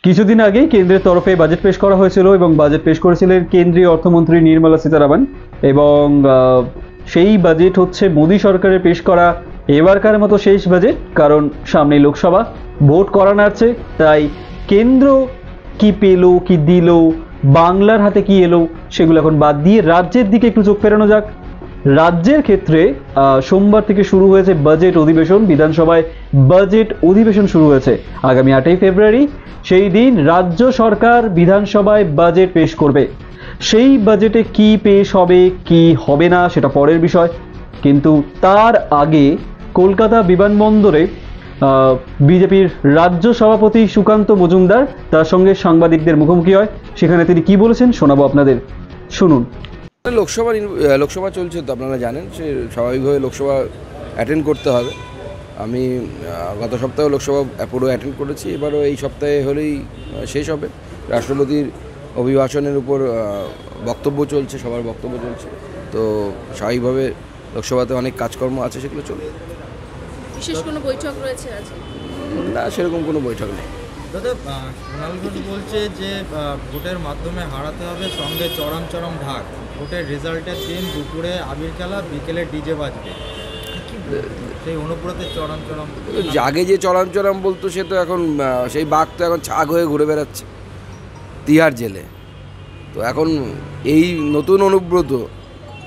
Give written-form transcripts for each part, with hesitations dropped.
কিছুদিন আগেই কেন্দ্রের তরফে বাজেট পেশ করা হয়েছিল এবং বাজেট পেশ করেছিলেন কেন্দ্রীয় অর্থমন্ত্রী নির্মলা সীতারামন এবং সেই বাজেট হচ্ছে মোদী সরকারের পেশ করা এবারকার মতো শেষ বাজেট, কারণ সামনে লোকসভা ভোট করা নাড়ছে। তাই কেন্দ্র কি পেলো কি দিল, বাংলার হাতে কি এলো, সেগুলো এখন বাদ দিয়ে রাজ্যের দিকে একটু চোখ ফেরানো যাক। রাজ্যের ক্ষেত্রে সোমবার থেকে শুরু হয়েছে বাজেট অধিবেশন। বিধানসভায় বাজেট অধিবেশন শুরু হয়েছে আগামী 8ই ফেব্রুয়ারি। সেই দিন রাজ্য সরকার বিধানসভায় বাজেট পেশ করবে। সেই বাজেটে কি পেশ হবে কি হবে না সেটা পরের বিষয়, কিন্তু তার আগে কলকাতা বিমানবন্দরে বিজেপির রাজ্য সভাপতি সুকান্ত মজুমদার তার সঙ্গে সাংবাদিকদের মুখোমুখি হয়। সেখানে তিনি কি বলেছেন শোনাবো আপনাদের, শুনুন। লোকসভা চলছে তো আপনারা জানেন, সে স্বাভাবিকভাবে লোকসভা অ্যাটেন্ড করতে হবে। আমি গত সপ্তাহে লোকসভা পুরো অ্যাটেন্ড করেছি, এবারও এই সপ্তাহে হলেই শেষ হবে। রাষ্ট্রপতির অভিভাষণের উপর বক্তব্য চলছে, সবার বক্তব্য চলছে, তো স্বাভাবিকভাবে লোকসভাতে অনেক কাজকর্ম আছে, সেগুলো চলবে। বিশেষ কোনো বৈঠক রয়েছে আজ? না, সেরকম কোনো বৈঠক নেই। দাদা, কুণাল ঘোষ বলছে যে ভোটের মাধ্যমে হারাতে হবে, সঙ্গে চরম চরম ঢাক। ভোটের রেজাল্টের দিন দুপুরে আবির খেলা, বিকেলে ডিজে বাজবে। সেই অনুব্রতের চরম চরম আগে যে চরম চরম বলতো, সে তো এখন সেই বাঘ তো এখন ছাগ হয়ে ঘুরে বেড়াচ্ছে তিহার জেলে। তো এখন এই নতুন অনুব্রত,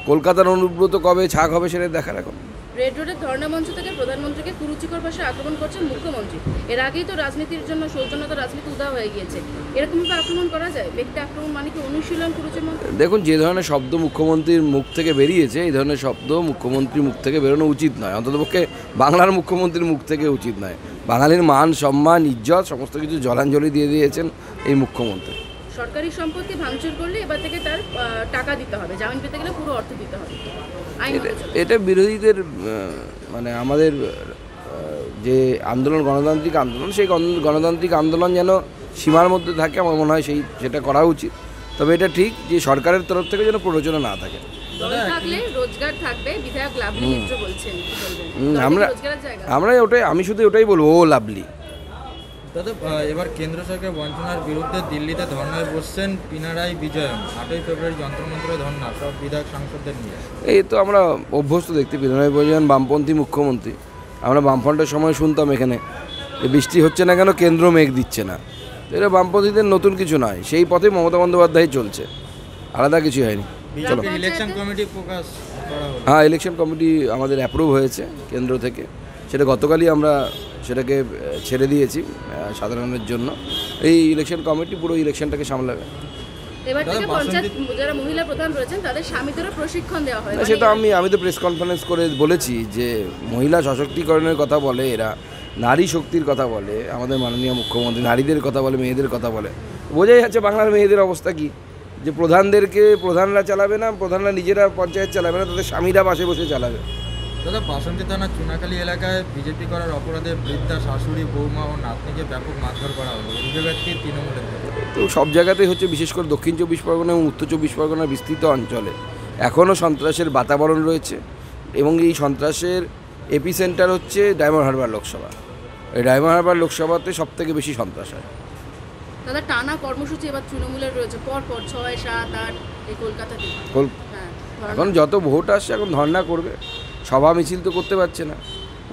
কলকাতার অনুব্রত কবে ছাগ হবে সেটা দেখার। এখন রেড রোডের ধর্ণা মঞ্চ থেকে প্রধানমন্ত্রীকে কুরুচিকর ভাষায় আক্রমণ করছেন মুখ্যমন্ত্রী। এর আগেই তো রাজনীতির জন্য সৌজন্যতা রাজনীতি উদা হয়ে গিয়েছে, এরকমভাবে আক্রমণ করা যায়? ব্যক্তি আক্রমণ মানে কি অনুশীলন কুরুচির মন্ত্র? দেখুন, যে ধরনের শব্দ মুখ্যমন্ত্রীর মুখ থেকে বেরিয়েছে, এই ধরনের শব্দ মুখ্যমন্ত্রীর মুখ থেকে বেরোনো উচিত নয়, অন্ততপক্ষে বাংলার মুখ্যমন্ত্রীর মুখ থেকে উচিত নয়। বাঙালির মান সম্মান ইজ্জত সমস্ত কিছু জলাঞ্জলি দিয়ে দিয়েছেন এই মুখ্যমন্ত্রী। সরকারি সম্পত্তি ভাঙচুর করলে এবার থেকে তার টাকা দিতে হবে, জামিন পেতে গেলে পুরো অর্থ দিতে হবে। এটা বিরোধীদের মানে আমাদের যে আন্দোলন, গণতান্ত্রিক আন্দোলন, সেই গণতান্ত্রিক আন্দোলন যেন সীমার মধ্যে থাকে, আমার মনে হয় সেটা করা উচিত। তবে এটা ঠিক যে সরকারের তরফ থেকে যেন প্ররোচনা না থাকে। রোজগার থাকবে, বিধায়ক লাভলি মিত্র বলছেন। আমি শুধু ওটাই বলবো, ও লাভলি। দাদা, এবার কেন্দ্র সরকার বঞ্চনার বিরুদ্ধে দিল্লিতে ধর্নায় বসছেন পিনারাই বিজয়ন। 8ই ফেব্রুয়ারি যন্ত্রমন্ত্রে ধর্না, সব বিধায়ক সাংসদদের নিয়ে। এই তো আমরা অভ্যস্ত দেখতে, পিনারাই বিজয়ন বামপন্থী মুখ্যমন্ত্রী। আমরা বামফ্রন্টের সময় শুনতাম এখানে বৃষ্টি হচ্ছে না কেন, কেন্দ্র মেঘ দিচ্ছে না। এটা বামপন্থীদের নতুন কিছু নয়, সেই পথে মমতা বন্দ্যোপাধ্যায় চলছে, আলাদা কিছু হয়নি। চলো, ইলেকশন কমিটি প্রকাশ করা হলো। হ্যাঁ, ইলেকশন কমিটি আমাদের অ্যাপ্রুভ হয়েছে কেন্দ্র থেকে, সেটা গতকালই আমরা সেটাকে ছেড়ে দিয়েছি সাধারণের জন্য। এই ইলেকশন কমিটি পুরো ইলেকশনটাকে সামলাবে। এবার থেকে পঞ্চায়েত যারা মহিলা প্রধান রয়েছেন তাদের স্বামীদেরও প্রশিক্ষণ দেওয়া হয়। সেটা আমি তো প্রেস কনফারেন্স করে বলেছি যে মহিলা সশক্তিকরণের কথা বলে এরা, নারী শক্তির কথা বলে আমাদের মাননীয় মুখ্যমন্ত্রী, নারীদের কথা বলে, মেয়েদের কথা বলে। বোঝাই যাচ্ছে বাংলার মেয়েদের অবস্থা কি, যে প্রধানরা চালাবে না, প্রধানরা নিজেরা পঞ্চায়েত চালাবে না, তাদের স্বামীরা পাশে বসে চালাবে। দাদা, বাসন্তী থানার চুনাখালী এলাকায় বিজেপি করার অপরাধে বৃদ্ধা শাশুড়ি, বৌমা ও নাতনিকে ব্যাপক মারধর করা হলো। অভিযোগটি তৃণমূলের। তো সব জায়গাতেই হচ্ছে, বিশেষ করে দক্ষিণ 24 পরগনা এবং উত্তর 24 পরগনার বিস্তৃত অঞ্চলে এখনও সন্ত্রাসের বাতাবরণ রয়েছে এবং এই সন্ত্রাসের এপিসেন্টার হচ্ছে ডায়মন্ড হারবার লোকসভা। এই ডায়মন্ড হারবার লোকসভাতে সবথেকে বেশি সন্ত্রাস হয়। দাদা, টানা কর্মসূচি এবার তৃণমূলের রয়েছে, পরপর 6, 7, 8 এই কলকাতাতে। এখন যত ভোট আসছে এখন ধর্ণা করবে, সভা মিছিল তো করতে পারছে না।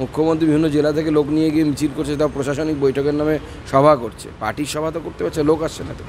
মুখ্যমন্ত্রী বিভিন্ন জেলা থেকে লোক নিয়ে গিয়ে মিছিল করছে, তাও প্রশাসনিক বৈঠকের নামে সভা করছে। পার্টির সভা তো করতে পারছে, লোক আসছে না তো।